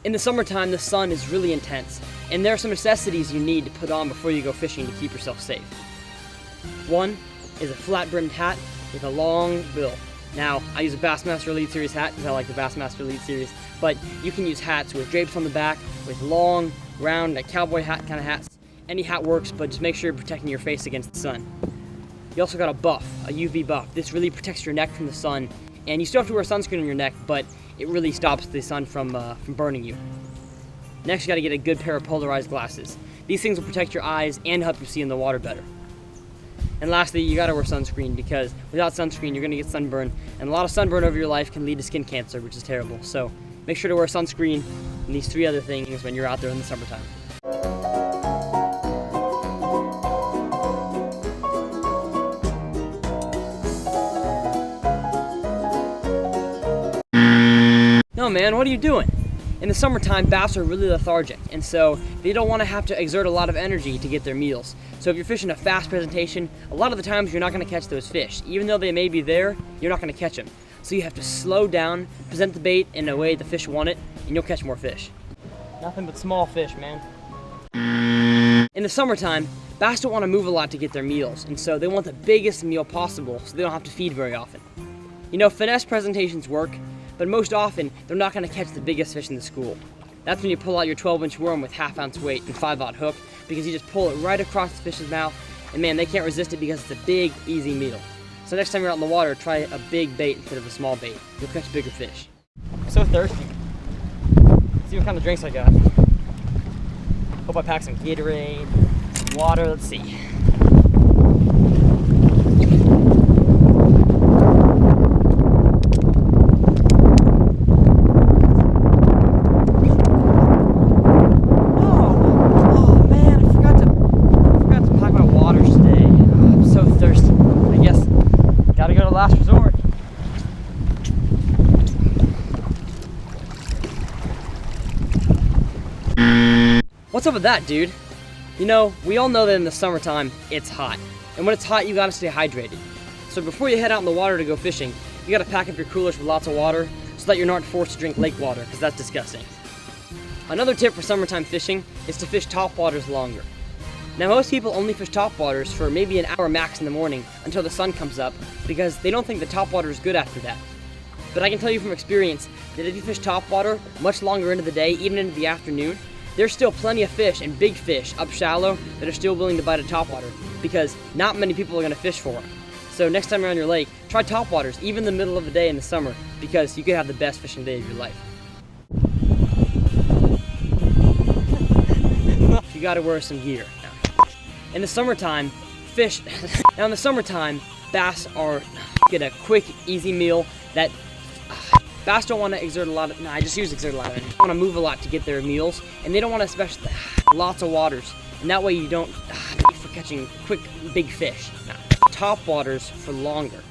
In the summertime, the sun is really intense, and there are some necessities you need to put on before you go fishing to keep yourself safe. One is a flat-brimmed hat with a long bill. Now, I use a Bassmaster Elite Series hat because I like the Bassmaster Elite Series, but you can use hats with drapes on the back, with long, round, like cowboy hat kind of hats. Any hat works, but just make sure you're protecting your face against the sun. You also got a buff, a UV buff. This really protects your neck from the sun, and you still have to wear sunscreen on your neck, but it really stops the sun from burning you. Next, you gotta get a good pair of polarized glasses. These things will protect your eyes and help you see in the water better. And lastly, you gotta wear sunscreen, because without sunscreen, you're gonna get sunburn, and a lot of sunburn over your life can lead to skin cancer, which is terrible. So make sure to wear sunscreen and these 3 other things when you're out there in the summertime. No man, what are you doing? In the summertime, bass are really lethargic, and so they don't want to have to exert a lot of energy to get their meals. So if you're fishing a fast presentation, a lot of the times you're not going to catch those fish. Even though they may be there, you're not going to catch them. So you have to slow down, present the bait in a way the fish want it, and you'll catch more fish. Nothing but small fish, man. In the summertime, bass don't want to move a lot to get their meals, and so they want the biggest meal possible so they don't have to feed very often. You know, finesse presentations work, but most often, they're not going to catch the biggest fish in the school. That's when you pull out your 12-inch worm with half-ounce weight and 5/0 hook, because you just pull it right across the fish's mouth, and man, they can't resist it because it's a big, easy meal. So next time you're out in the water, try a big bait instead of a small bait. You'll catch bigger fish. I'm so thirsty. Let's see what kind of drinks I got. Hope I packed some Gatorade, some water, let's see. Last resort. What's up with that, dude? You know, we all know that in the summertime, it's hot. And when it's hot, you gotta stay hydrated. So before you head out in the water to go fishing, you gotta pack up your coolers with lots of water so that you're not forced to drink lake water, because that's disgusting. Another tip for summertime fishing is to fish topwaters longer. Now most people only fish topwaters for maybe an hour max in the morning until the sun comes up, because they don't think the topwater is good after that. But I can tell you from experience that if you fish topwater much longer into the day, even into the afternoon, there's still plenty of fish and big fish up shallow that are still willing to bite a topwater, because not many people are going to fish for them. So next time you're on your lake, try topwaters even in the middle of the day in the summer, because you could have the best fishing day of your life. You gotta wear some gear. In the summertime, now in the summertime, bass get a quick, easy meal that, bass don't want to exert a lot of, I just use exert a lot of energy. They want to move a lot to get their meals, and they don't want to especially, lots of waters, and that way you don't, for catching quick, big fish. Top waters for longer.